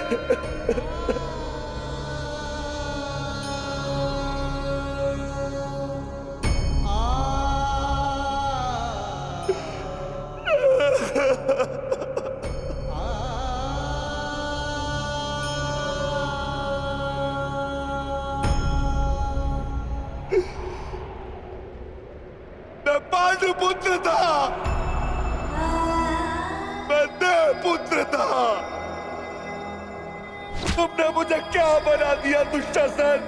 मैं पांडुपुत्र था, मैं देवपुत्र था। तुमने मुझे क्या बना दिया दुशासन?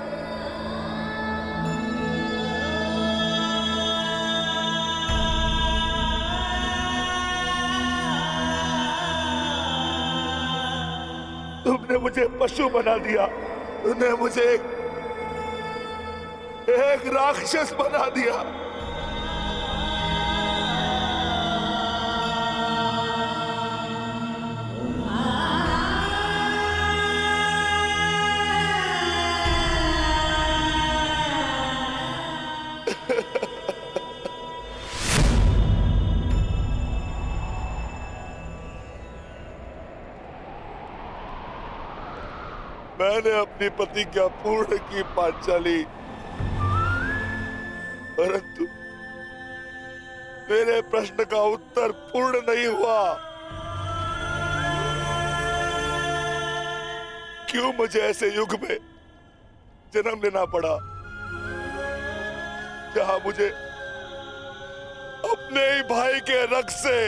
तुमने मुझे पशु बना दिया, तुमने मुझे एक राक्षस बना दिया। मैंने अपनी प्रतिज्ञा पूर्ण की पांचाली, परंतु मेरे प्रश्न का उत्तर पूर्ण नहीं हुआ। क्यों मुझे ऐसे युग में जन्म लेना पड़ा जहां मुझे अपने ही भाई के रक्त से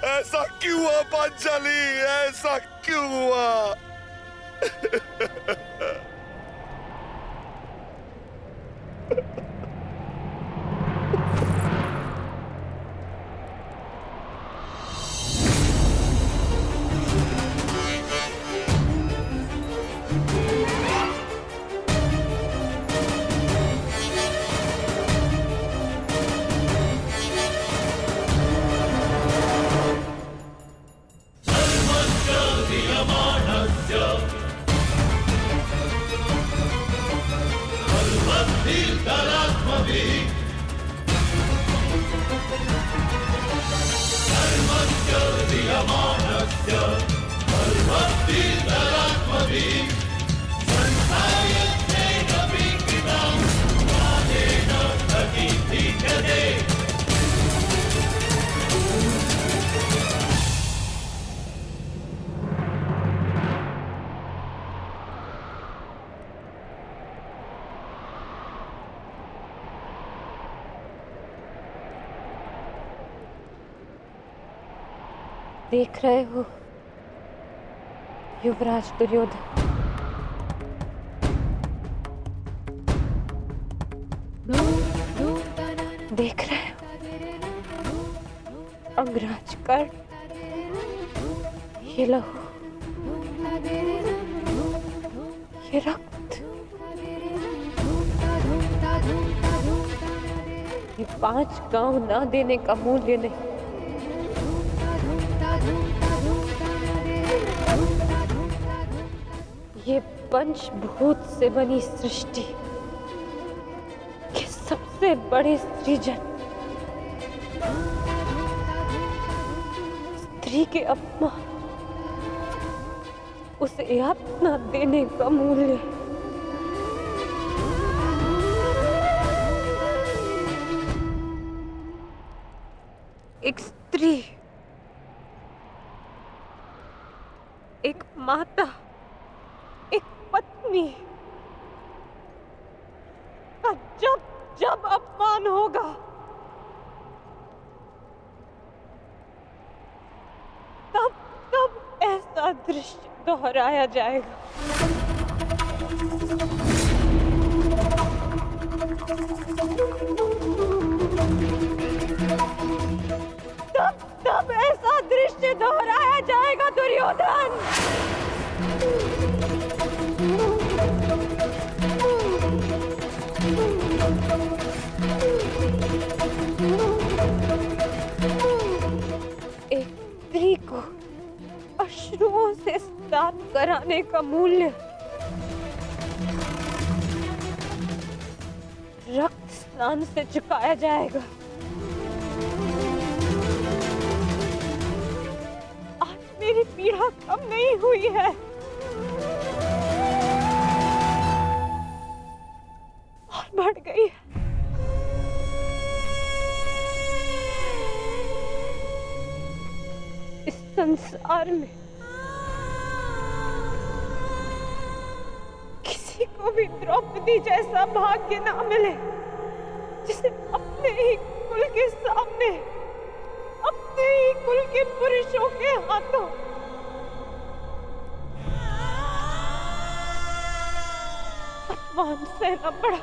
ऐसा क्यों हुआ पांचाली? ऐसा क्यों हुआ? देख रहे हो युवराज दुर्योधन, देख रहे हो अंगराज कर्ण, ये लहू, ये रक्त, ये 5 गांव ना देने का मूल्य नहीं। ये पंचभूत से बनी सृष्टि के सबसे बड़े सृजन, स्त्री के अपमान, उसे यातना देने का मूल्य। एक स्त्री, एक माता, एक पत्नी का जब जब अपमान होगा, तब तब ऐसा दृश्य दोहराया जाएगा। तब तब ऐसा दृश्य दोहराया जाएगा दुर्योधन। एक स्त्री को अश्रुओं से स्नान कराने का मूल्य रक्त स्नान से चुकाया जाएगा। आज मेरी पीड़ा कम नहीं हुई है, और बढ़ गई है। इस संसार में किसी को भी द्रौपदी जैसा भाग्य ना मिले, जिसे अपने ही कुल के सामने, अपने ही कुल के पुरुषों के हाथों अपमान सहना पड़ा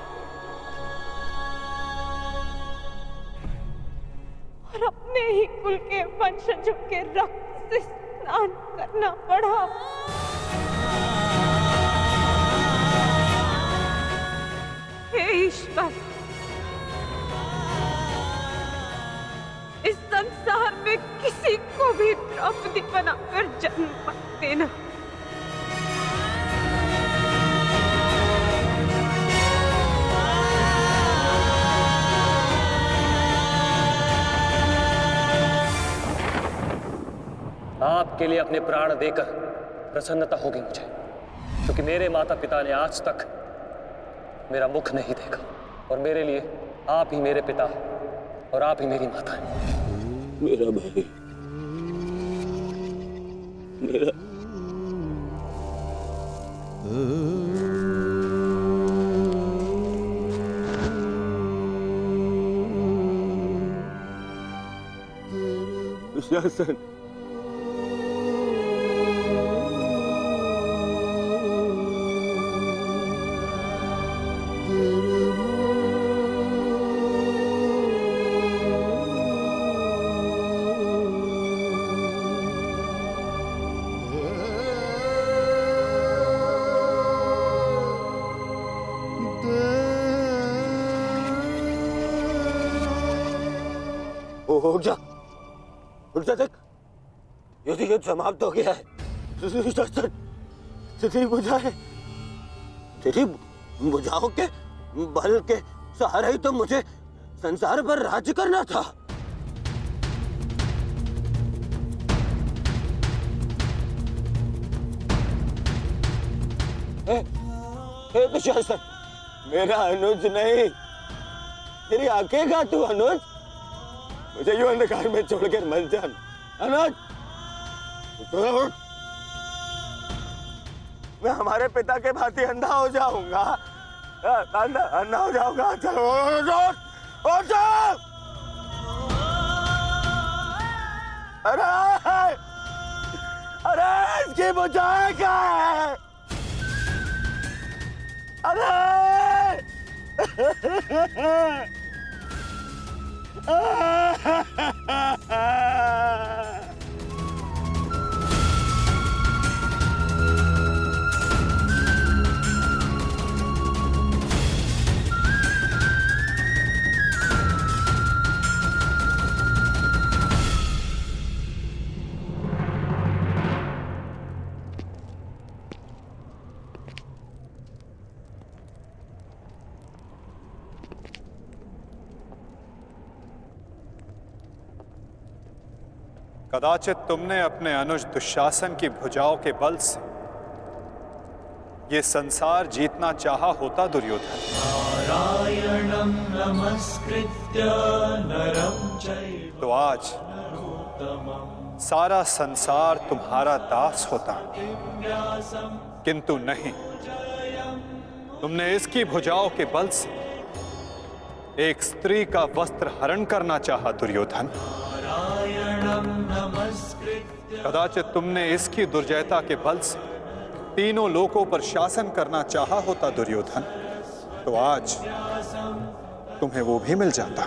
और अपने ही कुल के वंशजों के रक्त से स्नान करना पड़ा। हे ईश्वर, इस संसार में किसी को भी द्रौपदी बनाकर जन्म मत देना। आपके लिए अपने प्राण देकर प्रसन्नता होगी मुझे, क्योंकि मेरे माता पिता ने आज तक मेरा मुख नहीं देखा, और मेरे लिए आप ही मेरे पिता और आप ही मेरी माता हैं। मेरा भाई, मेरा दुशासन, उठ जा, देख, युद्ध समाप्त हो गया है। तेरी भुजाओं के बल के सहारे ही तो मुझे संसार पर राज्य करना था। दुशासन, मेरा अनुज नहीं, तेरी आंखें का तू अनुज, मुझे यूं अंधकार में छोड़कर मत जान। अनुज, मैं हमारे पिता के भांति अंधा हो जाऊंगा, अंधा हो जाऊंगा। चलो अरे इसकी बुझाए क्या है? अरे कदाचित तुमने अपने अनुज दुशासन की भुजाओं के बल से ये संसार जीतना चाहा होता दुर्योधन। नारायणं नमस्कृत्य नरं चैव तो आज सारा संसार तुम्हारा दास होता, किंतु नहीं, तुमने इसकी भुजाओं के बल से एक स्त्री का वस्त्र हरण करना चाहा दुर्योधन। कदाचित तुमने इसकी दुर्जयता के बल से तीनों लोकों पर शासन करना चाहा होता दुर्योधन, तो आज तुम्हें वो भी मिल जाता।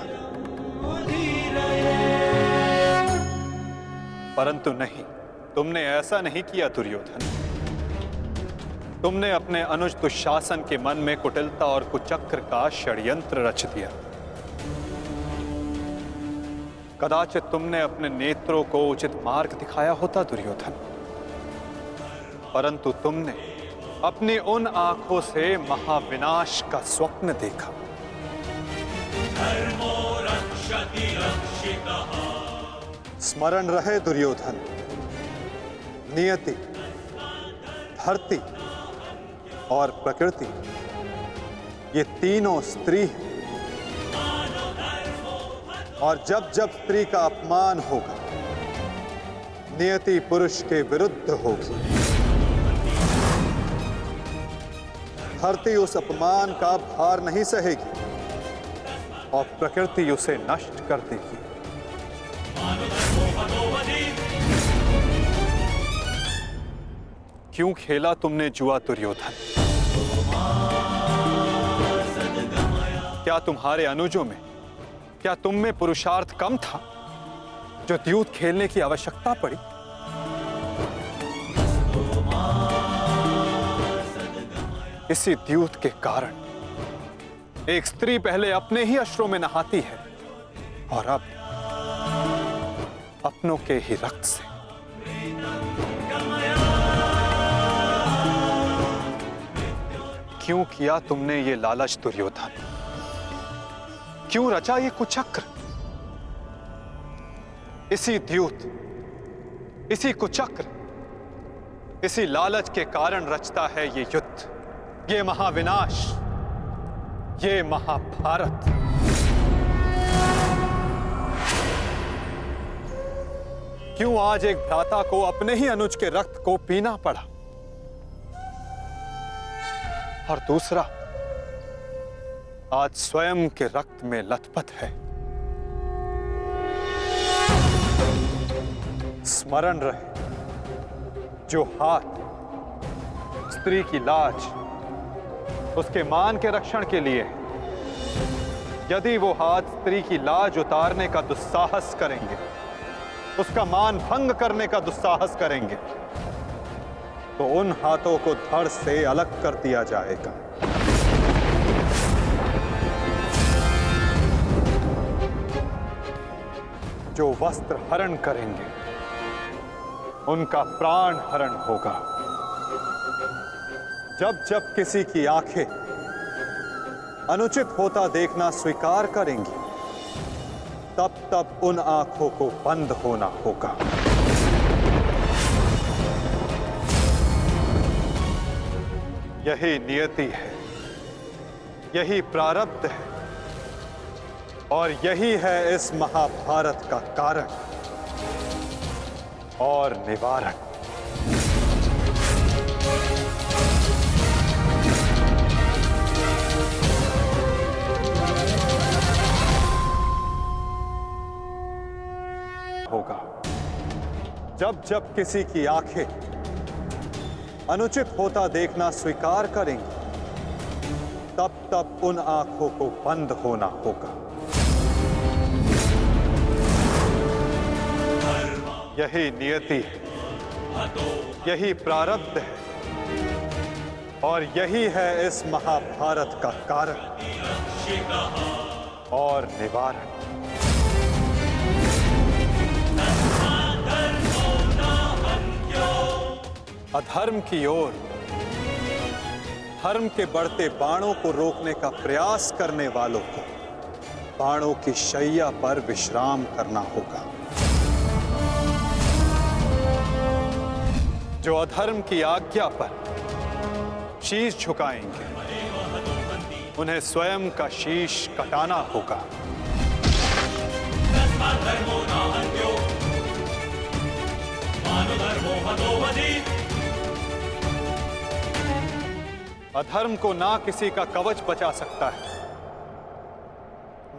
परंतु नहीं, तुमने ऐसा नहीं किया दुर्योधन। तुमने अपने अनुज दुशासन के मन में कुटिलता और कुचक्र का षड्यंत्र रच दिया। कदाचित तुमने अपने नेत्रों को उचित मार्ग दिखाया होता दुर्योधन, परंतु तुमने अपनी उन आंखों से महाविनाश का स्वप्न देखा। धर्मो रक्षति रक्षितः। स्मरण रहे दुर्योधन, नियति, धरती और प्रकृति ये तीनों स्त्री हैं। और जब जब स्त्री का अपमान होगा, नियति पुरुष के विरुद्ध होगी। धरती उस अपमान का भार नहीं सहेगी और प्रकृति उसे नष्ट कर देगी। क्यों खेला तुमने जुआ दुर्योधन? क्या तुम्हारे अनुजों में, क्या तुम में पुरुषार्थ कम था जो द्यूत खेलने की आवश्यकता पड़ी? इसी द्यूत के कारण एक स्त्री पहले अपने ही अश्रों में नहाती है और अब अपनों के ही रक्त से। क्यों किया तुमने ये लालच दुर्योधन? क्यों रचा ये कुचक्र? इसी द्यूत, इसी कुचक्र, इसी लालच के कारण रचता है ये युद्ध, ये महाविनाश, ये महाभारत। क्यों आज एक भ्राता को अपने ही अनुज के रक्त को पीना पड़ा और दूसरा आज स्वयं के रक्त में लथपथ है? स्मरण रहे, जो हाथ स्त्री की लाज, उसके मान के रक्षण के लिए है, यदि वो हाथ स्त्री की लाज उतारने का दुस्साहस करेंगे, उसका मान भंग करने का दुस्साहस करेंगे, तो उन हाथों को धड़ से अलग कर दिया जाएगा। जो वस्त्र हरण करेंगे उनका प्राण हरण होगा। जब जब किसी की आंखें अनुचित होता देखना स्वीकार करेंगी, तब तब उन आंखों को बंद होना होगा। यही नियति है, यही प्रारब्ध है और यही है इस महाभारत का कारण और निवारण। होगा जब जब किसी की आंखें अनुचित होता देखना स्वीकार करेंगी, तब तब उन आंखों को बंद होना होगा। यही नियति है, यही प्रारब्ध है और यही है इस महाभारत का कारण और निवारण। अधर्म की ओर धर्म के बढ़ते बाणों को रोकने का प्रयास करने वालों को बाणों की शैया पर विश्राम करना होगा। जो अधर्म की आज्ञा पर शीश झुकाएंगे, उन्हें स्वयं का शीश कटाना होगा। अधर्म को ना किसी का कवच बचा सकता है,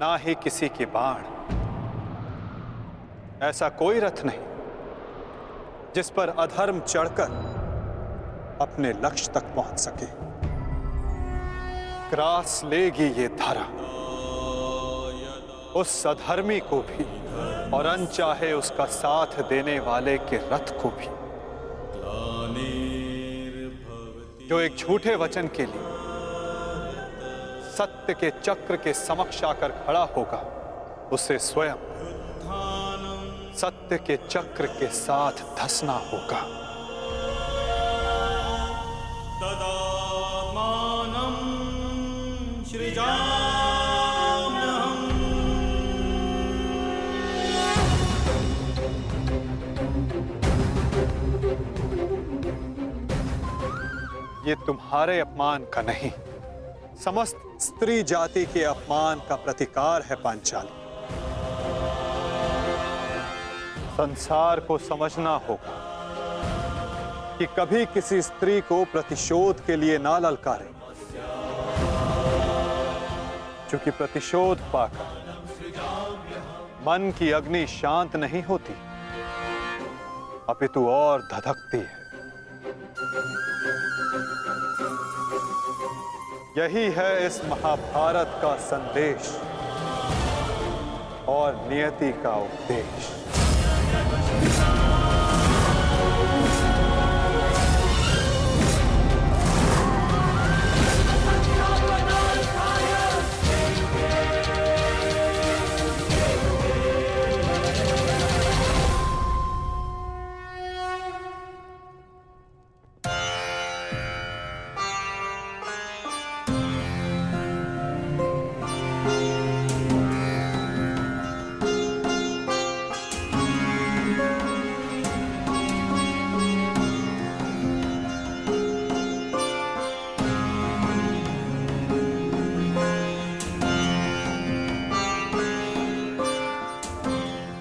ना ही किसी के बाण। ऐसा कोई रथ नहीं जिस पर अधर्म चढ़कर अपने लक्ष्य तक पहुंच सके। ग्रास लेगी ये धरा उस अधर्मी को भी और अनचाहे उसका साथ देने वाले के रथ को भी, जो एक झूठे वचन के लिए सत्य के चक्र के समक्ष आकर खड़ा होगा, उसे स्वयं सत्य के चक्र के साथ धंसना होगा। तदात्मानं सृजाम्यहम् ये तुम्हारे अपमान का नहीं, समस्त स्त्री जाति के अपमान का प्रतिकार है पांचाली। संसार को समझना होगा कि कभी किसी स्त्री को प्रतिशोध के लिए ना ललकारें, क्योंकि प्रतिशोध पाकर मन की अग्नि शांत नहीं होती, अपितु और धधकती है। यही है इस महाभारत का संदेश और नियति का उपदेश।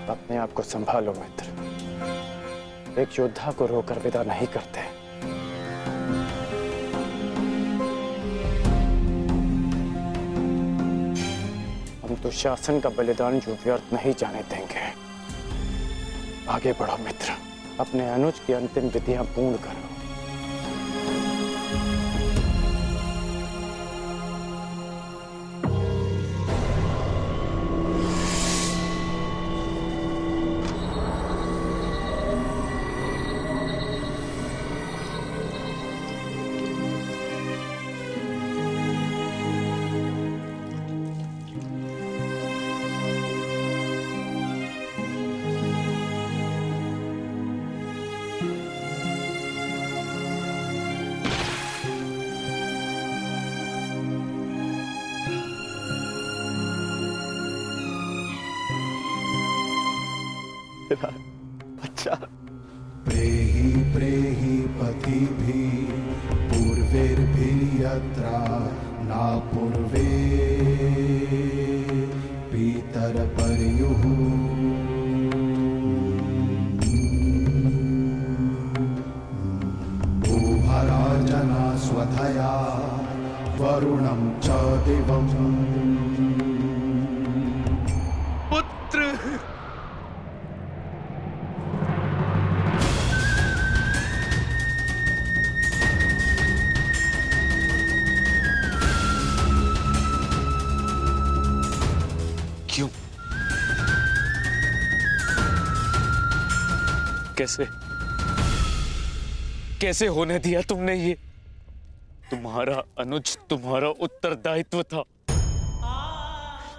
अपने आप को संभालो मित्र, एक योद्धा को रोकर विदा नहीं करते। हम तो शासन का बलिदान जो व्यर्थ नहीं जाने देंगे। आगे बढ़ो मित्र, अपने अनुज की अंतिम विधियां पूर्ण करो। अच्छा, प्रेहि प्रेहि पतिभिः पूर्वैर्भिर्यत्रा न पूर्वे पितरपर्युः भूभरार्जना स्वधया वरुणं च दिवम्। पुत्र क्यों? कैसे कैसे होने दिया तुमने ये? तुम्हारा अनुज तुम्हारा उत्तरदायित्व था,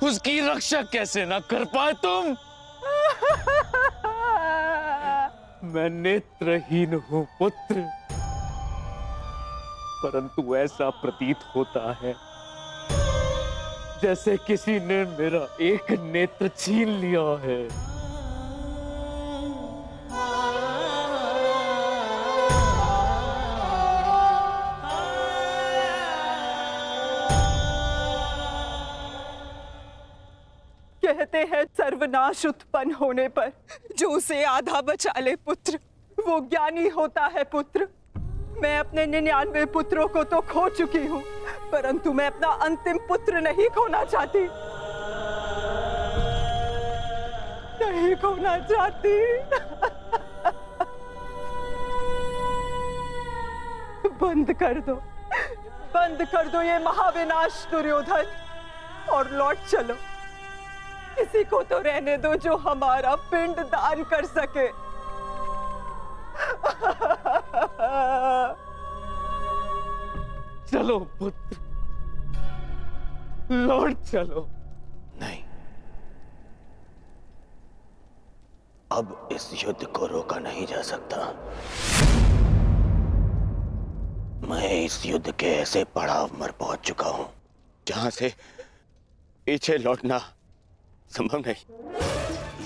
उसकी रक्षा कैसे ना कर पाए तुम? मैं नेत्रहीन हूं पुत्र, परंतु ऐसा प्रतीत होता है जैसे किसी ने मेरा एक नेत्र छीन लिया है। कहते हैं सर्वनाश उत्पन्न होने पर जो उसे आधा बचा ले पुत्र, वो ज्ञानी होता है पुत्र। मैं अपने 99 पुत्रों को तो खो चुकी हूँ, परंतु मैं अपना अंतिम पुत्र नहीं खोना चाहती, नहीं खोना चाहती। बंद कर दो ये महाविनाश दुर्योधन, और लौट चलो। किसी को तो रहने दो जो हमारा पिंड दान कर सके। चलो पुत्र, लौट चलो। नहीं, अब इस युद्ध को रोका नहीं जा सकता। मैं इस युद्ध के ऐसे पड़ाव पर पहुंच चुका हूं जहां से पीछे लौटना संभव नहीं।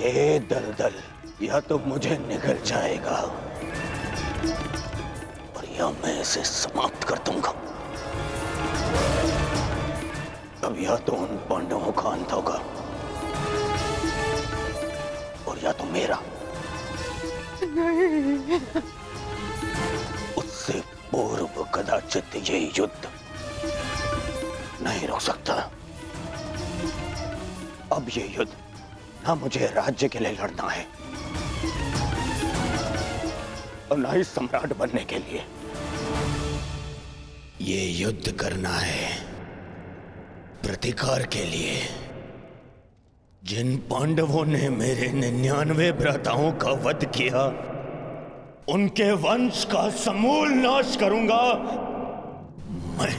ये दलदल या तो मुझे निगल जाएगा और या मैं इसे समाप्त कर दूंगा। अब या तो उन पांडवों का अंत होगा और या तो मेरा। नहीं। उससे पूर्व कदाचित ये युद्ध नहीं रोक सकता। अब ये युद्ध ना मुझे राज्य के लिए लड़ना है और ना ही सम्राट बनने के लिए। ये युद्ध करना है प्रतिकार के लिए। जिन पांडवों ने मेरे 99 भ्राताओं का वध किया, उनके वंश का समूल नाश करूंगा मैं।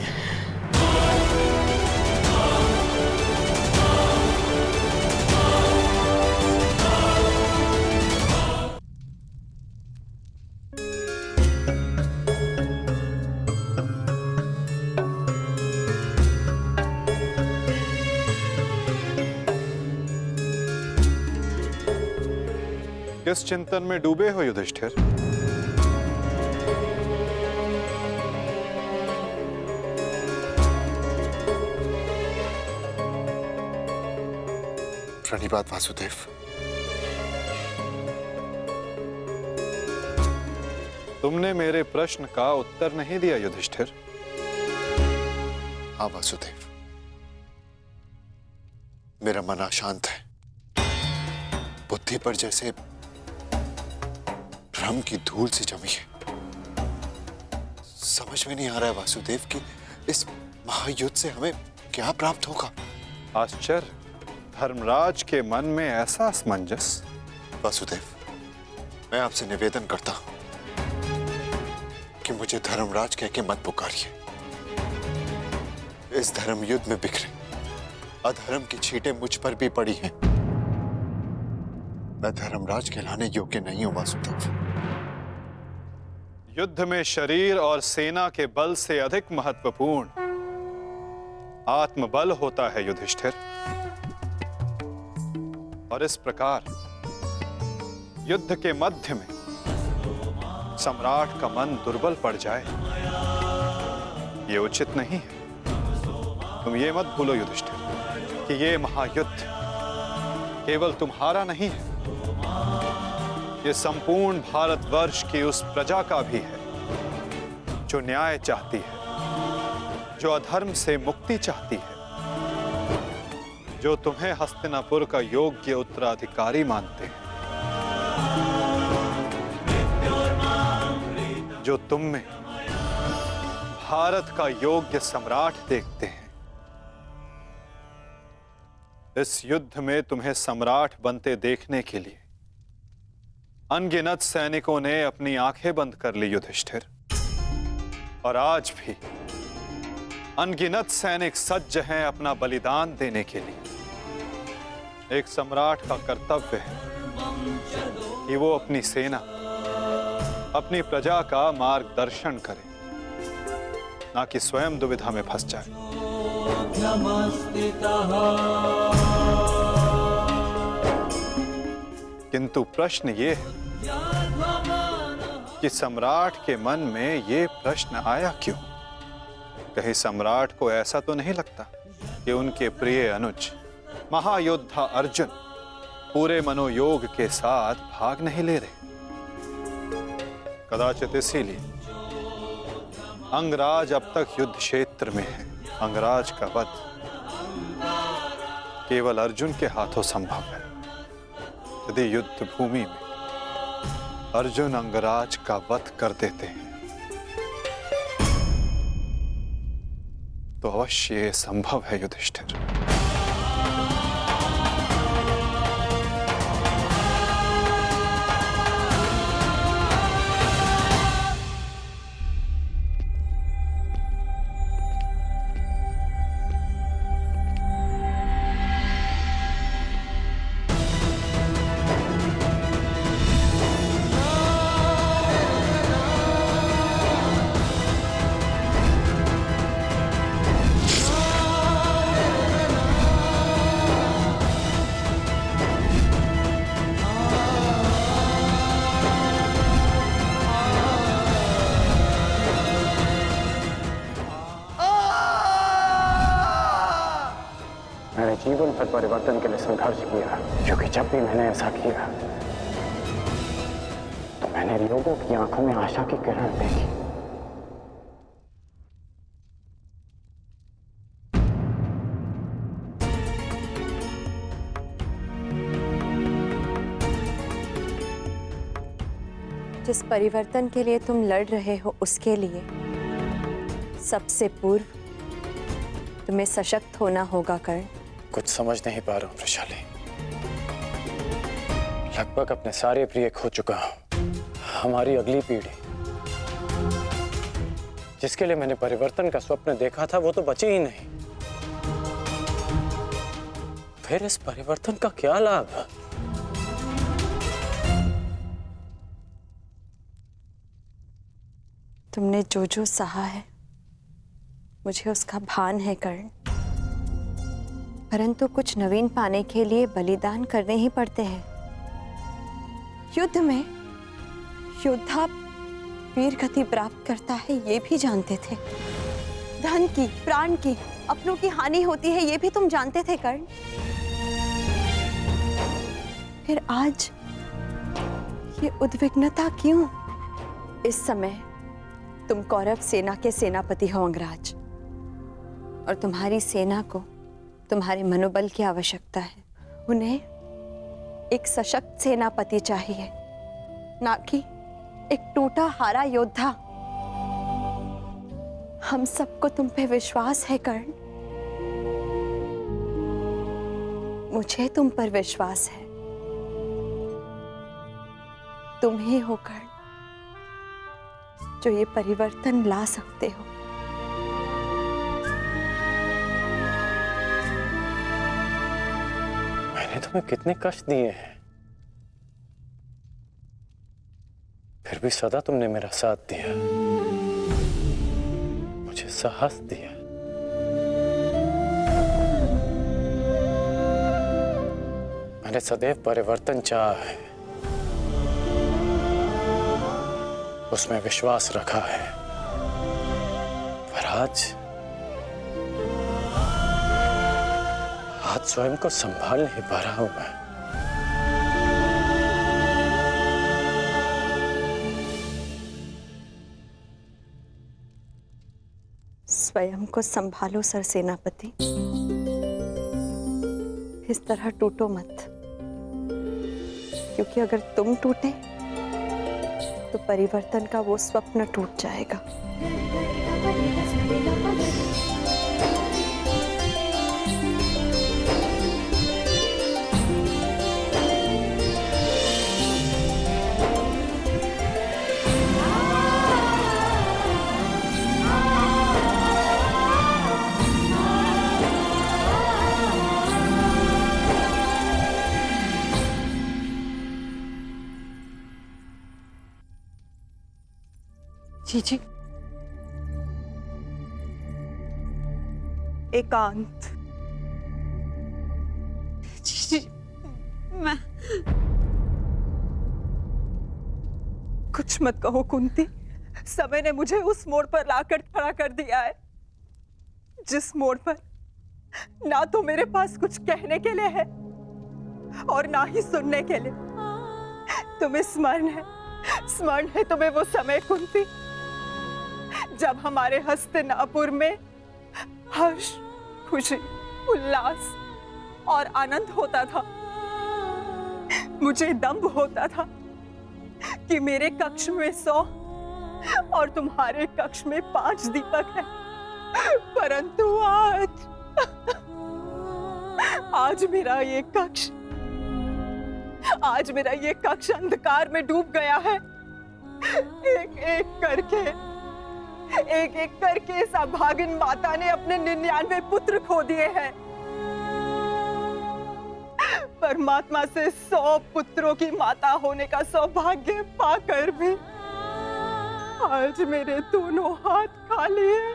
किस चिंतन में डूबे हो युधिष्ठिर? प्रणिपात वासुदेव। तुमने मेरे प्रश्न का उत्तर नहीं दिया युधिष्ठिर। हाँ वासुदेव, मेरा मन अशांत है। बुद्धि पर जैसे भ्रम की धूल सी जमी है। समझ में नहीं आ रहा है वासुदेव कि इस महायुद्ध से हमें क्या प्राप्त होगा। आश्चर्य, धर्मराज के मन में ऐसा असमंजस। वासुदेव, मैं आपसे निवेदन करता हूं कि मुझे धर्मराज कह के मत पुकारिए। इस धर्म युद्ध में बिखरे अधर्म की छींटें मुझ पर भी पड़ी हैं। मैं धर्मराज कहलाने योग्य नहीं हूं वासुदेव। युद्ध में शरीर और सेना के बल से अधिक महत्वपूर्ण आत्मबल होता है युधिष्ठिर। और इस प्रकार युद्ध के मध्य में सम्राट का मन दुर्बल पड़ जाए, ये उचित नहीं है। तुम ये मत भूलो युधिष्ठिर कि ये महायुद्ध केवल तुम्हारा नहीं है, ये संपूर्ण भारतवर्ष की उस प्रजा का भी है जो न्याय चाहती है, जो अधर्म से मुक्ति चाहती है, जो तुम्हें हस्तिनापुर का योग्य उत्तराधिकारी मानते हैं, जो तुम में भारत का योग्य सम्राट देखते हैं। इस युद्ध में तुम्हें सम्राट बनते देखने के लिए अनगिनत सैनिकों ने अपनी आंखें बंद कर ली युधिष्ठिर। और आज भी अनगिनत सैनिक सज्ज हैं अपना बलिदान देने के लिए। एक सम्राट का कर्तव्य है कि वो अपनी सेना, अपनी प्रजा का मार्गदर्शन करे, ना कि स्वयं दुविधा में फंस जाए। किंतु प्रश्न ये है कि सम्राट के मन में ये प्रश्न आया क्यों? कहीं सम्राट को ऐसा तो नहीं लगता कि उनके प्रिय अनुज महायोद्धा अर्जुन पूरे मनोयोग के साथ भाग नहीं ले रहे? कदाचित इसीलिए अंगराज अब तक युद्ध क्षेत्र में है। अंगराज का वध केवल अर्जुन के हाथों संभव है। यदि युद्ध भूमि में अर्जुन अंगराज का वध कर देते हैं तो अवश्य ये संभव है युधिष्ठिर। जीवन भर परिवर्तन के लिए संघर्ष किया, क्योंकि जब भी मैंने ऐसा किया तो मैंने लोगों की आंखों में आशा की किरण देखी। जिस परिवर्तन के लिए तुम लड़ रहे हो उसके लिए सबसे पूर्व तुम्हें सशक्त होना होगा कर्ण। कुछ समझ नहीं पा रहा हूं वृषाली। लगभग अपने सारे प्रिय खो चुका हूं। हमारी अगली पीढ़ी जिसके लिए मैंने परिवर्तन का स्वप्न देखा था वो तो बची ही नहीं। फिर इस परिवर्तन का क्या लाभ? तुमने जो जो सहा है मुझे उसका भान है कर्ण, परंतु कुछ नवीन पाने के लिए बलिदान करने ही पड़ते हैं। युद्ध में योद्धा वीर गति प्राप्त करता है ये भी जानते थे। धन की, प्राण की, अपनों की हानि होती है ये भी तुम जानते थे कर्ण। फिर आज ये उद्विग्नता क्यों? इस समय तुम कौरव सेना के सेनापति हो अंगराज, और तुम्हारी सेना को तुम्हारे मनोबल की आवश्यकता है। उन्हें एक सशक्त सेनापति चाहिए, ना कि एक टूटा हारा योद्धा। हम सबको तुम पे विश्वास है कर्ण, मुझे तुम पर विश्वास है। तुम ही हो कर्ण जो ये परिवर्तन ला सकते हो। मैंने तुम्हें कितने कष्ट दिए हैं, फिर भी सदा तुमने मेरा साथ दिया, मुझे साहस दिया। मैंने सदैव परिवर्तन चाहा है, उसमें विश्वास रखा है, पर आज स्वयं को संभाल नहीं पा रहा हूं मैं। स्वयं को संभालो सर सेनापति, इस तरह टूटो मत, क्योंकि अगर तुम टूटे तो परिवर्तन का वो स्वप्न टूट जाएगा। जी एकांत। जी मैं कुछ मत कहो कुंती, समय ने मुझे उस मोड़ पर लाकर खड़ा कर दिया है जिस मोड़ पर ना तो मेरे पास कुछ कहने के लिए है और ना ही सुनने के लिए। तुम्हें स्मरण है तुम्हें वो समय कुंती जब हमारे हस्तिनापुर में हर्ष, खुशी, उल्लास और आनंद होता था। मुझे दंभ होता था कि मेरे कक्ष में 100 और तुम्हारे कक्ष में 5 दीपक हैं, परंतु आज मेरा ये कक्ष अंधकार में डूब गया है। एक एक करके इस अभागिन माता ने अपने 99 पुत्र खो दिए हैं। परमात्मा से 100 पुत्रों की माता होने का सौभाग्य पाकर भी आज मेरे दोनों हाथ खाली हैं।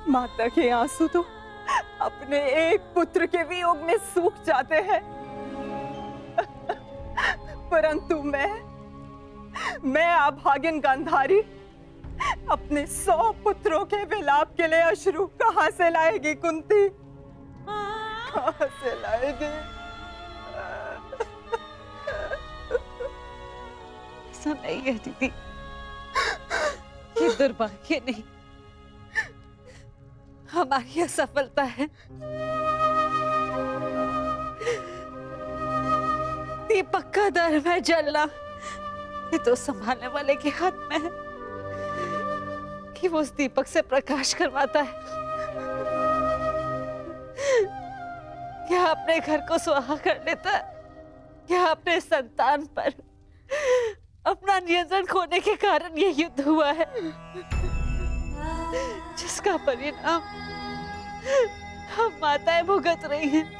माता के आंसू तो अपने एक पुत्र के वियोग में सूख जाते हैं, परंतु मैं अभागिन गांधारी अपने 100 पुत्रों के विलाप के लिए अश्रु कहाँ से लाएगी कुंती? कहाँ से लाएगी? ऐसा नहीं है दीदी, ये दुर्भाग्य नहीं, हमारी असफलता है। दीपक का दर में जलना ये तो संभालने वाले के हाथ में है कि वो उस दीपक से प्रकाश करवाता है या अपने घर को सुहा कर लेता है या अपने संतान पर अपना नियंत्रण खोने के कारण ये युद्ध हुआ है, जिसका परिणाम हम माताएं भुगत रही हैं।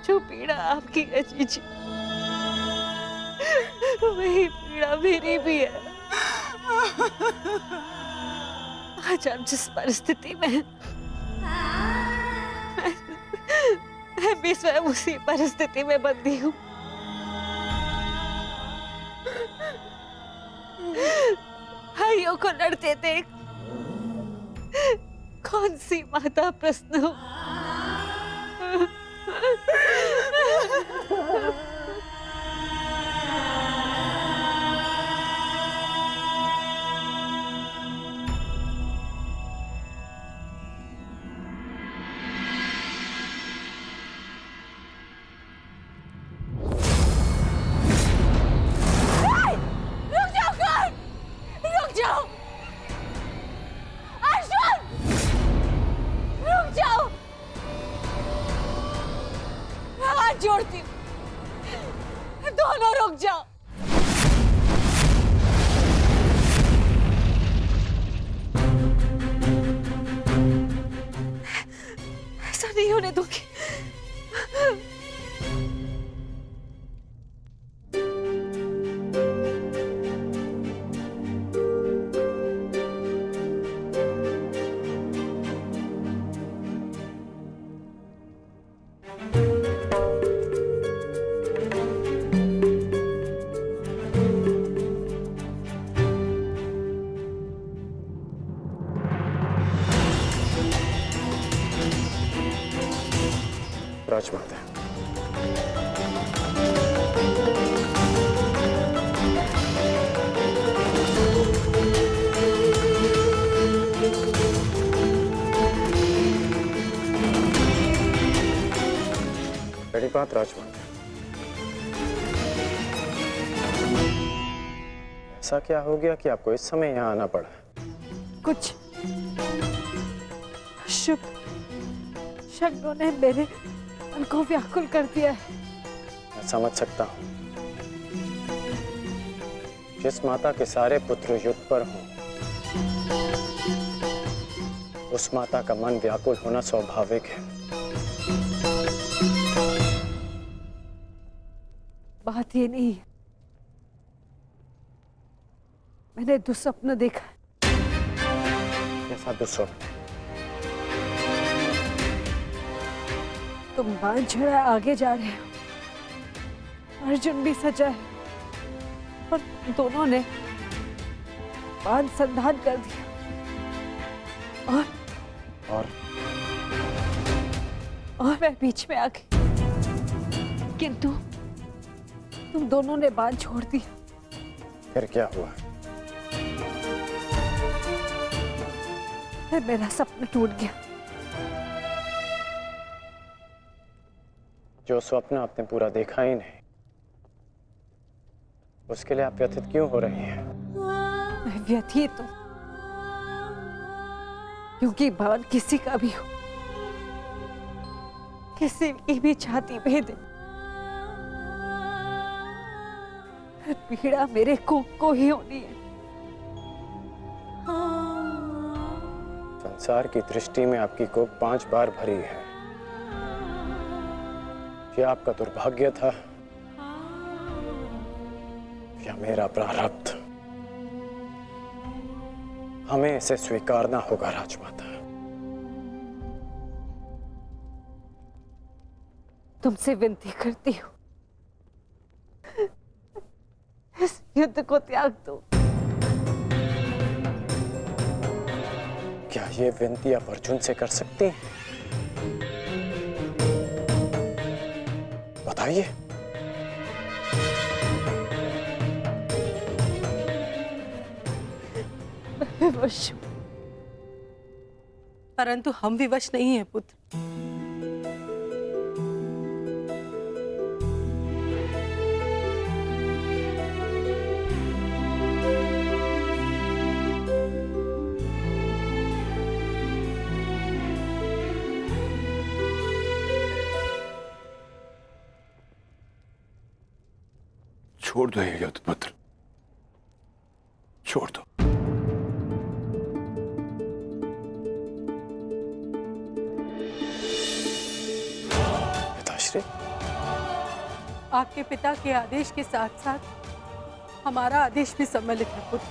जो पीड़ा आपकी है जीजी, वही पीड़ा मेरी भी है। आज हम जिस परिस्थिति में हैं, मैं भी स्वयं उसी परिस्थिति में बंधी हूँ। भाइयों को लड़ते देख कौन सी माता प्रश्न हो। जोड़ती हूँ, दोनों रुक जाओ। ऐसा नहीं होने दूंगी। राजमाता, बड़ी बात राजमाता, ऐसा क्या हो गया कि आपको इस समय यहाँ आना पड़ा? कुछ शुभ शब्दों ने मेरे मन को व्याकुल कर दिया है। मैं समझ सकता हूँ। जिस माता के सारे पुत्र युद्ध पर हों, उस माता का मन व्याकुल होना स्वाभाविक है। बात ये नहीं है, मैंने दुस्वप्न देखा। कैसा दुस्वप्न? तुम बांध छड़ा आगे जा रहे हो, अर्जुन भी सजा है और दोनों ने बांध संधान कर दिया और मैं बीच में आ गई, किंतु तुम दोनों ने बांध छोड़ दिया। फिर क्या हुआ? फिर मेरा सपना टूट गया। जो स्वप्न आपने पूरा देखा ही नहीं, उसके लिए आप व्यथित क्यों हो रही हैं? मैं व्यथित हूं क्योंकि बाण किसी का भी हो, किसी की भी छाती भेदे, पीड़ा मेरे को ही होनी है। संसार की दृष्टि में आपकी कोख 5 बार भरी है। क्या आपका दुर्भाग्य था या मेरा प्रारब्ध? हमें इसे स्वीकारना होगा राजमाता। तुमसे विनती करती हूँ, इस युद्ध को त्याग दो। क्या ये विनती आप अर्जुन से कर सकती हैं? बताइए। मैं विवश हूं। परंतु हम विवश नहीं हैं पुत्र। छोड़ दो ये युद्ध पुत्र, छोड़ दो। पिताश्री, आपके पिता के आदेश के साथ साथ हमारा आदेश भी सम्मिलित है पुत्र।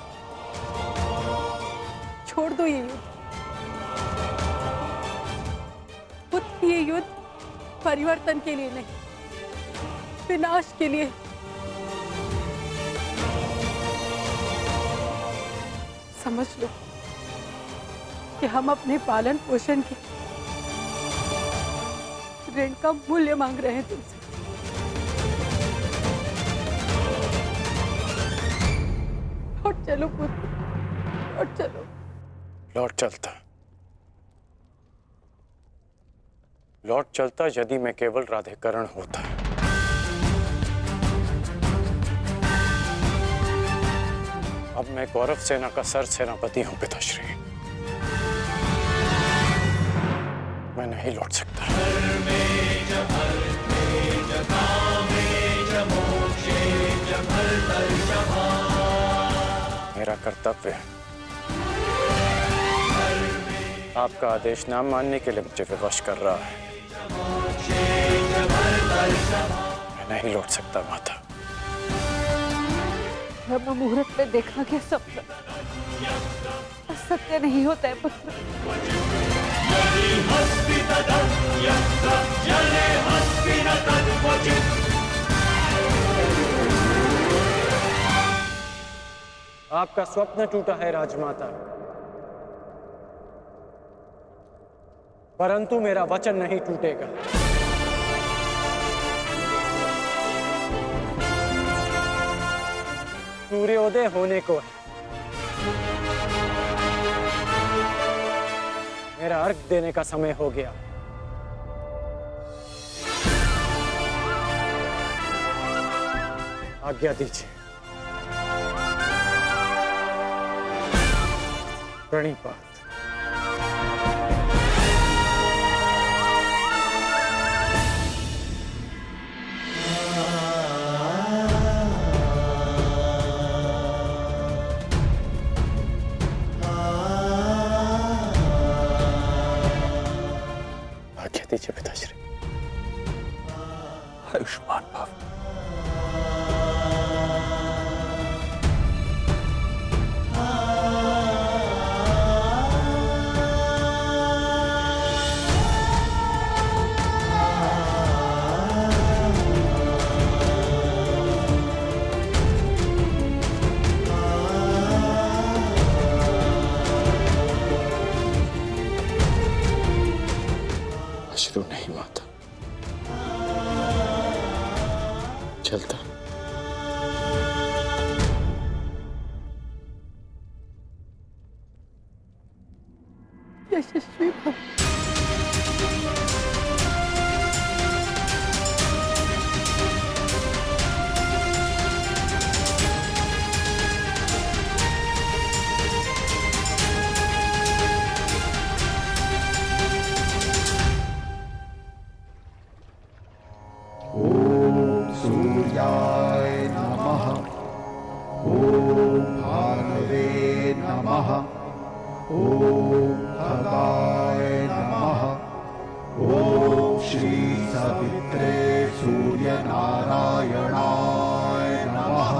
छोड़ दो ये युद्ध पुत्र। ये युद्ध परिवर्तन के लिए नहीं, विनाश के लिए। समझ लो कि हम अपने पालन पोषण के ऋण का मूल्य मांग रहे हैं तुमसे। लौट चलो पुत्र, लौट चलो। लौट चलता, लौट चलता यदि मैं केवल राधेकरण होता। अब मैं कौरव सेना का सर सेनापति हूं पिताश्री। मैं नहीं लौट सकता। मेरा कर्तव्य आपका आदेश न मानने के लिए मुझे विवश कर रहा है। मैं नहीं लौट सकता माता। ब्रह्म मुहूर्त में देखा गया सपना सत्य नहीं होता है पुत्र। आपका स्वप्न टूटा है राजमाता, परंतु मेरा वचन नहीं टूटेगा। सूर्योदय होने को है। मेरा अर्घ देने का समय हो गया। आज्ञा दीजिए। प्रणिपात। आज्ञा दीजिए पिताश्री। आयुष्मान भव। अश्रु नहीं माता, चलता। यशस्वी भव। सूर्याय नमः। ॐ भानवे नमः। ॐ खगाय नमः। ॐ श्री सवित्रे सूर्यनारायणाय नमः।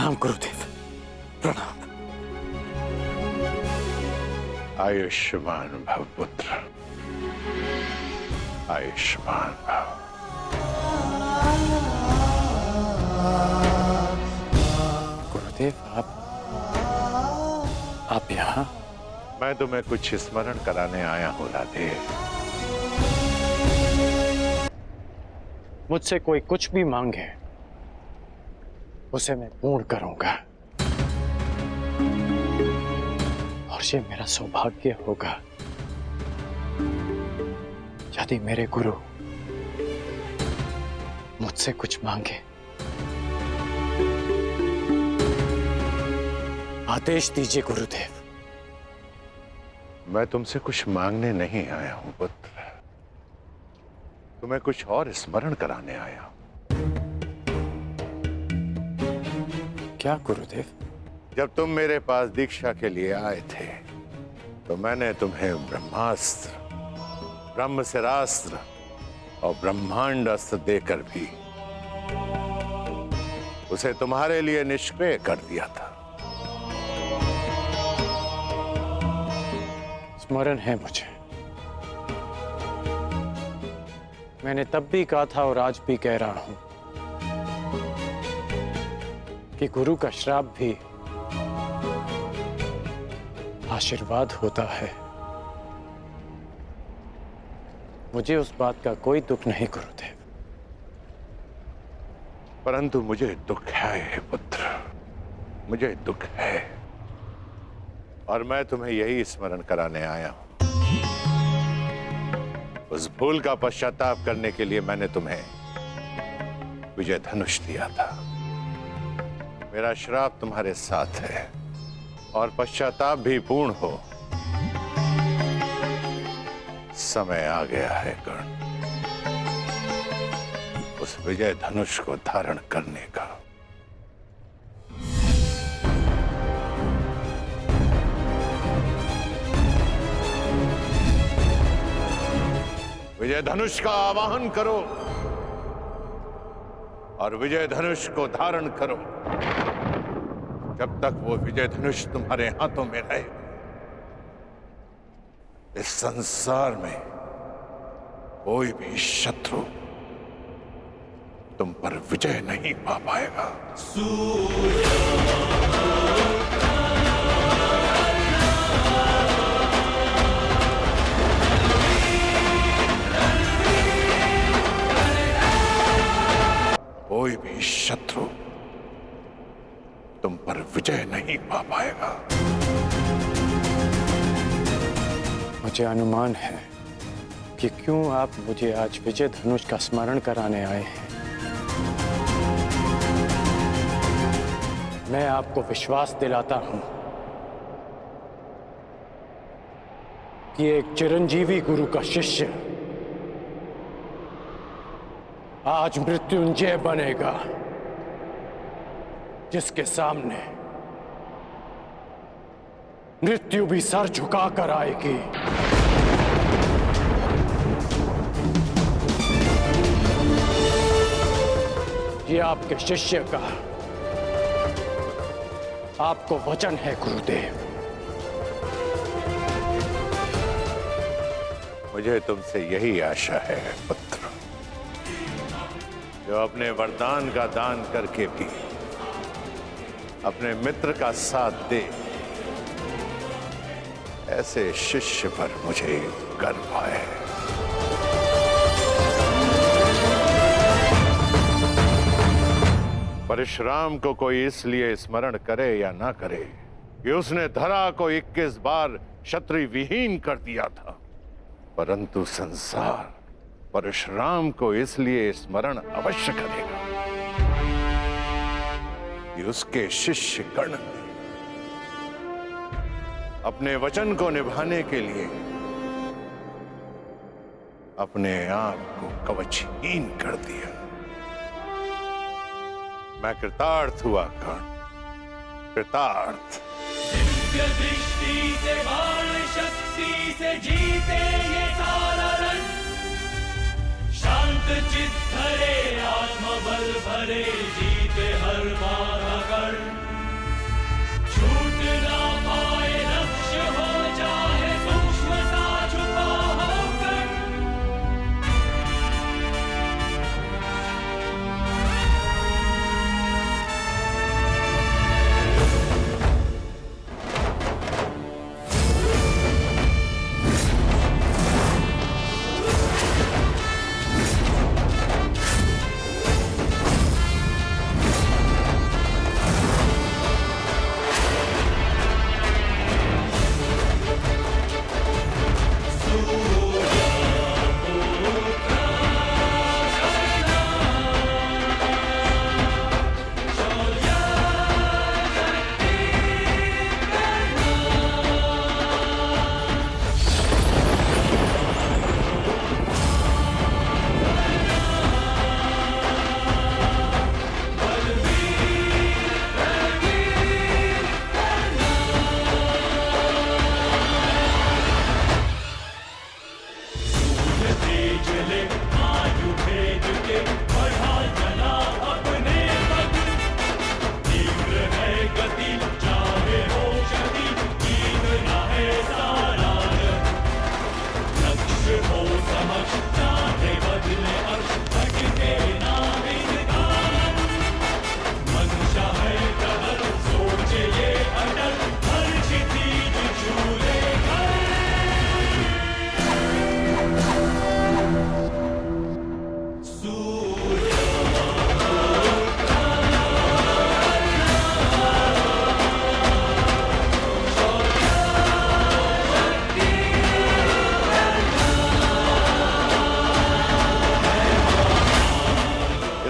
प्रणाम गुरुदेव, प्रणाम। आयुष्मान भव पुत्र, आयुष्मान भव। गुरुदेव, आप यहाँ? मैं तुम्हें कुछ स्मरण कराने आया हूँ राधे। मुझसे कोई कुछ भी मांगे उसे मैं पूर्ण करूंगा, और ये मेरा सौभाग्य होगा यदि मेरे गुरु मुझसे कुछ मांगे। आदेश दीजिए गुरुदेव। मैं तुमसे कुछ मांगने नहीं आया हूं पुत्र, तुम्हें कुछ और स्मरण कराने आया हूं। क्या गुरुदेव? जब तुम मेरे पास दीक्षा के लिए आए थे तो मैंने तुम्हें ब्रह्मास्त्र, ब्रह्मशिरास्त्र और ब्रह्मांड अस्त्र देकर भी उसे तुम्हारे लिए निष्क्रिय कर दिया था। स्मरण है मुझे। मैंने तब भी कहा था और आज भी कह रहा हूं कि गुरु का श्राप भी आशीर्वाद होता है। मुझे उस बात का कोई दुख नहीं गुरुदेव। परंतु मुझे दुख है पुत्र, मुझे दुख है, और मैं तुम्हें यही स्मरण कराने आया हूं। उस भूल का पश्चाताप करने के लिए मैंने तुम्हें विजय धनुष दिया था। मेरा श्राप तुम्हारे साथ है और पश्चाताप भी पूर्ण हो। समय आ गया है कर्ण, उस विजय धनुष को धारण करने का। विजय धनुष का आवाहन करो और विजय धनुष को धारण करो। जब तक वो विजय धनुष तुम्हारे हाथों में रहे, इस संसार में कोई भी शत्रु तुम पर विजय नहीं पा पाएगा। कोई भी शत्रु तुम पर विजय नहीं पा पाएगा। मुझे अनुमान है कि क्यों आप मुझे आज विजय धनुष का स्मरण कराने आए हैं। मैं आपको विश्वास दिलाता हूं कि एक चिरंजीवी गुरु का शिष्य आज मृत्युंजय बनेगा, जिसके सामने मृत्यु भी सर झुका कर आएगी। ये आपके शिष्य का आपको वचन है गुरुदेव। मुझे तुमसे यही आशा है पुत्र, जो अपने वरदान का दान करके भी अपने मित्र का साथ दे। ऐसे शिष्य पर मुझे गर्व है। परशुराम को कोई इसलिए स्मरण करे या ना करे कि उसने धरा को 21 बार क्षत्रिय विहीन कर दिया था, परंतु संसार परशुराम को इसलिए स्मरण अवश्य करेगा कि उसके शिष्य गण ने अपने वचन को निभाने के लिए अपने आप को कवचहीन कर दिया। मैं कृतार्थ हुआ कर्ण, कृतार्थ। दिव्य दृष्टि से बाण शक्ति से जीते ये सारा रण, शांत चित धरे आत्मबल भरे जीते हर बाधा कर छूट ना पाए लक्ष्य हो चाहे सूक्ष्म सा छुपा होकर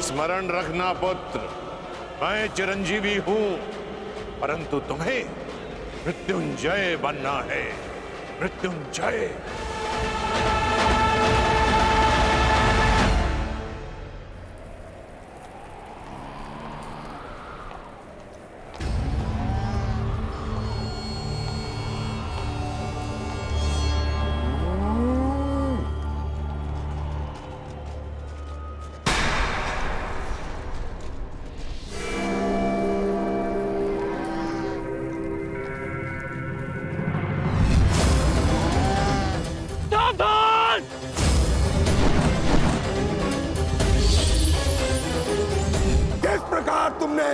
स्मरण रखना पुत्र, मैं चिरंजीवी हूं, परंतु तुम्हें मृत्युंजय बनना है। मृत्युंजय। किस प्रकार तुमने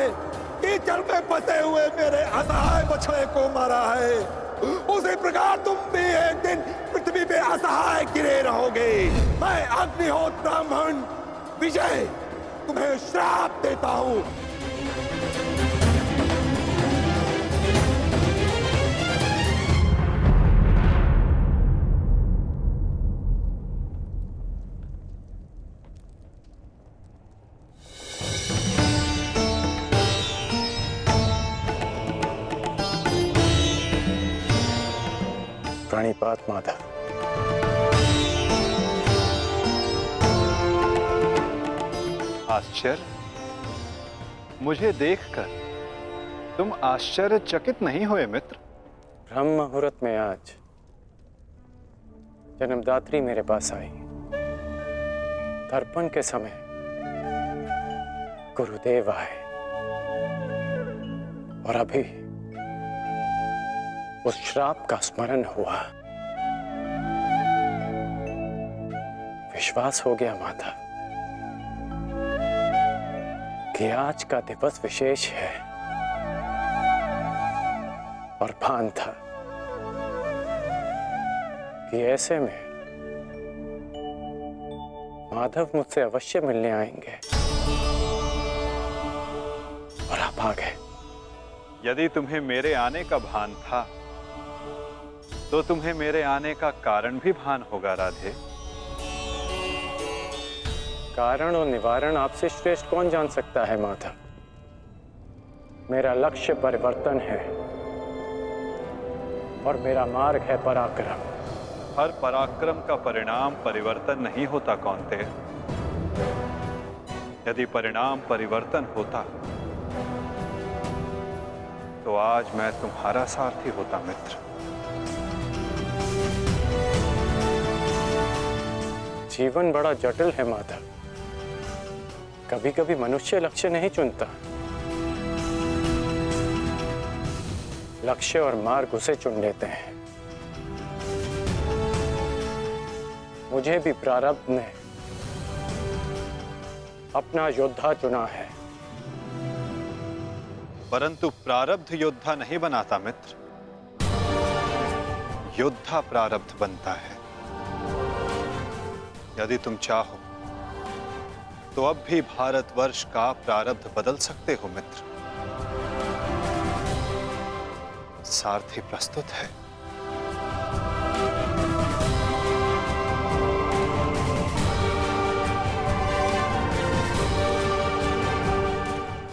कीचड़ में फंसे हुए मेरे असहाय बछड़े को मारा है, उसी प्रकार तुम भी एक दिन पृथ्वी पे असहाय गिरे रहोगे। मैं अग्निहोत्र ब्राह्मण विजय तुम्हें श्राप देता हूं। प्रणिपात माधव। आश्चर्य? मुझे देखकर तुम आश्चर्यचकित नहीं हुए मित्र? ब्रह्म मुहूर्त में आज जन्मदात्री मेरे पास आई। तर्पण के समय गुरुदेव आए और अभी उस श्राप का स्मरण हुआ। विश्वास हो गया माता कि आज का दिवस विशेष है, और भान था कि ऐसे में माधव मुझसे अवश्य मिलने आएंगे, और आप आ गए। यदि तुम्हें मेरे आने का भान था तो तुम्हें मेरे आने का कारण भी भान होगा राधे। कारण और निवारण आपसे श्रेष्ठ कौन जान सकता है माधव। मेरा लक्ष्य परिवर्तन है और मेरा मार्ग है पराक्रम। हर पराक्रम का परिणाम परिवर्तन नहीं होता कौन्तेय। यदि परिणाम परिवर्तन होता तो आज मैं तुम्हारा सारथी होता मित्र। जीवन बड़ा जटिल है माता। कभी कभी मनुष्य लक्ष्य नहीं चुनता, लक्ष्य और मार्ग उसे चुन लेते हैं। मुझे भी प्रारब्ध ने अपना योद्धा चुना है। परंतु प्रारब्ध योद्धा नहीं बनाता मित्र, योद्धा प्रारब्ध बनता है। यदि तुम चाहो तो अब भी भारतवर्ष का प्रारब्ध बदल सकते हो मित्र। सारथी प्रस्तुत है।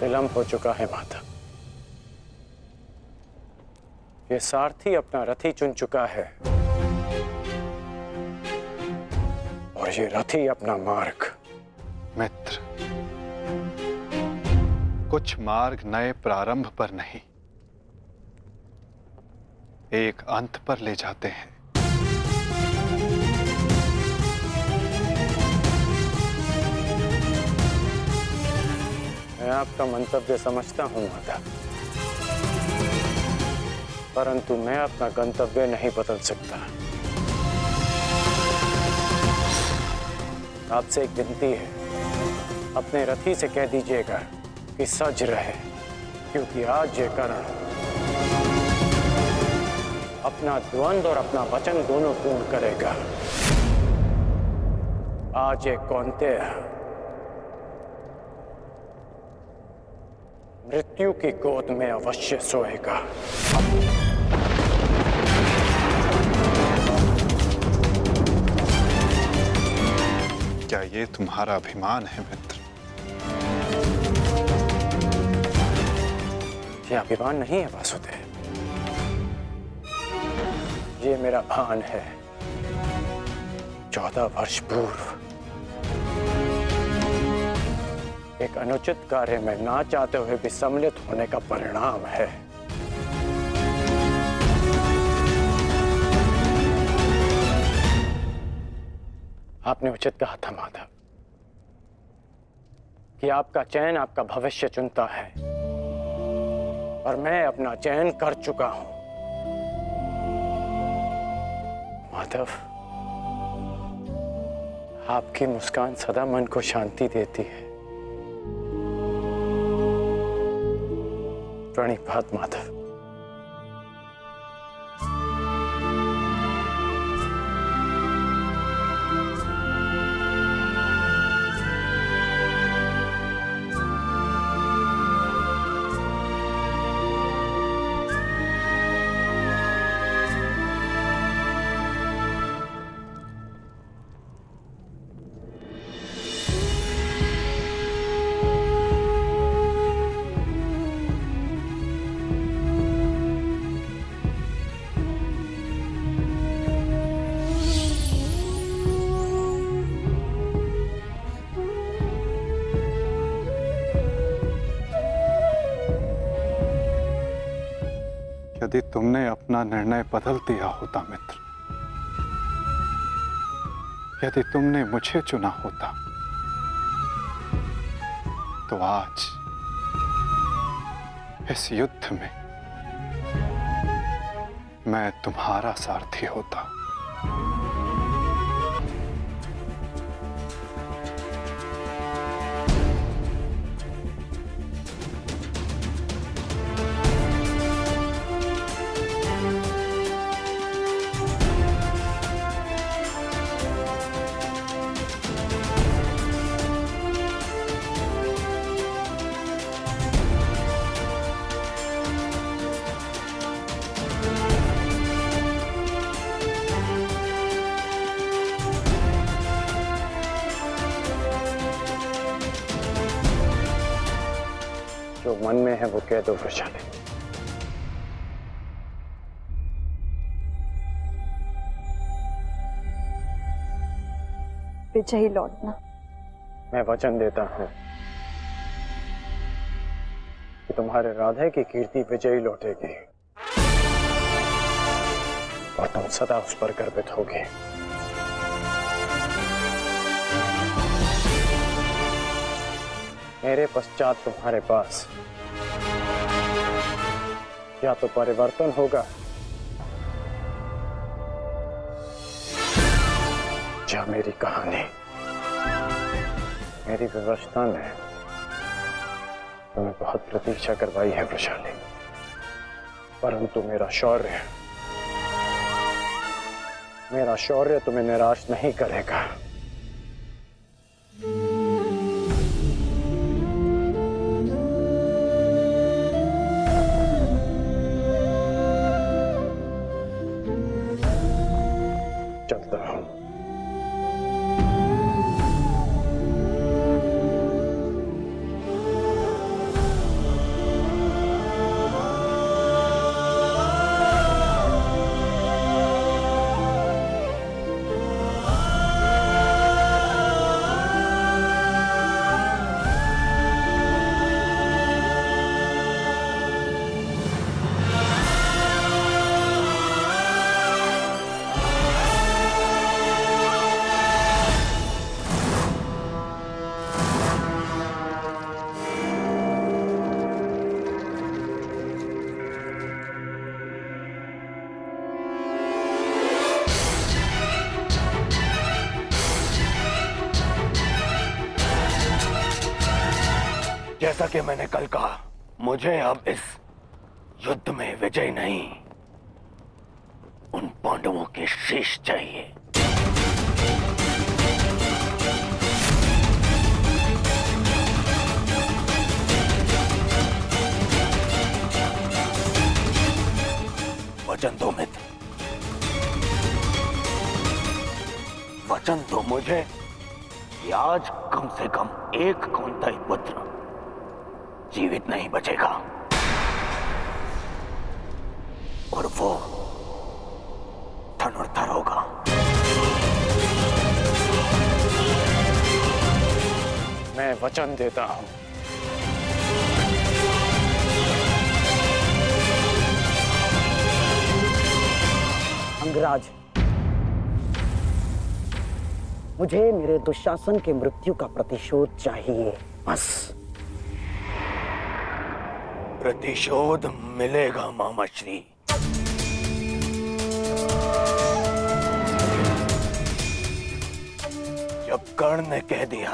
विलंब हो चुका है माता। ये सारथी अपना रथी चुन चुका है और ये रथी अपना मार्ग। मित्र, कुछ मार्ग नए प्रारंभ पर नहीं, एक अंत पर ले जाते हैं। मैं आपका मंतव्य समझता हूं माता, परंतु मैं अपना गंतव्य नहीं बदल सकता। आपसे एक विनती है, अपने रथी से कह दीजिएगा कि सज रहे, क्योंकि आज ये कर्ण अपना द्वंद्व और अपना वचन दोनों पूर्ण करेगा। आज ये कौन्तेय मृत्यु की गोद में अवश्य सोएगा। क्या ये तुम्हारा अभिमान है मित्र? ये अभिमान नहीं है वासुदेव, ये मेरा भान है। 14 वर्ष पूर्व एक अनुचित कार्य में ना चाहते हुए भी सम्मिलित होने का परिणाम है। आपने उचित कहा था माधव कि आपका चयन आपका भविष्य चुनता है, और मैं अपना चयन कर चुका हूं। माधव, आपकी मुस्कान सदा मन को शांति देती है। प्रणिपात माधव। यदि तुमने अपना निर्णय बदल दिया होता मित्र, यदि तुमने मुझे चुना होता, तो आज इस युद्ध में मैं तुम्हारा सारथी होता। जो मन में है वो कह दो वृषाली। विजयी लौटना। मैं वचन देता हूं कि तुम्हारे राधे की कीर्ति विजयी लौटेगी और तुम सदा उस पर गर्वित होगी। मेरे पश्चात तुम्हारे पास या तो परिवर्तन होगा या मेरी कहानी, मेरी व्यवस्था ने तुम्हें बहुत प्रतीक्षा करवाई है वृषाली, परंतु मेरा शौर्य तुम्हें निराश नहीं करेगा। चलता हूं। जैसा कि मैंने कल कहा, मुझे अब इस युद्ध में विजय नहीं, उन पांडवों के शीश चाहिए। वचन दो मित्र, वचन दो मुझे कि आज कम से कम एक कौंतेय पुत्र जीवित नहीं बचेगा, और वो धनुर्धर होगा। मैं वचन देता हूं। अंगराज, मुझे मेरे दुशासन के मृत्यु का प्रतिशोध चाहिए, बस। प्रतिशोध मिलेगा मामाश्री। जब कर्ण ने कह दिया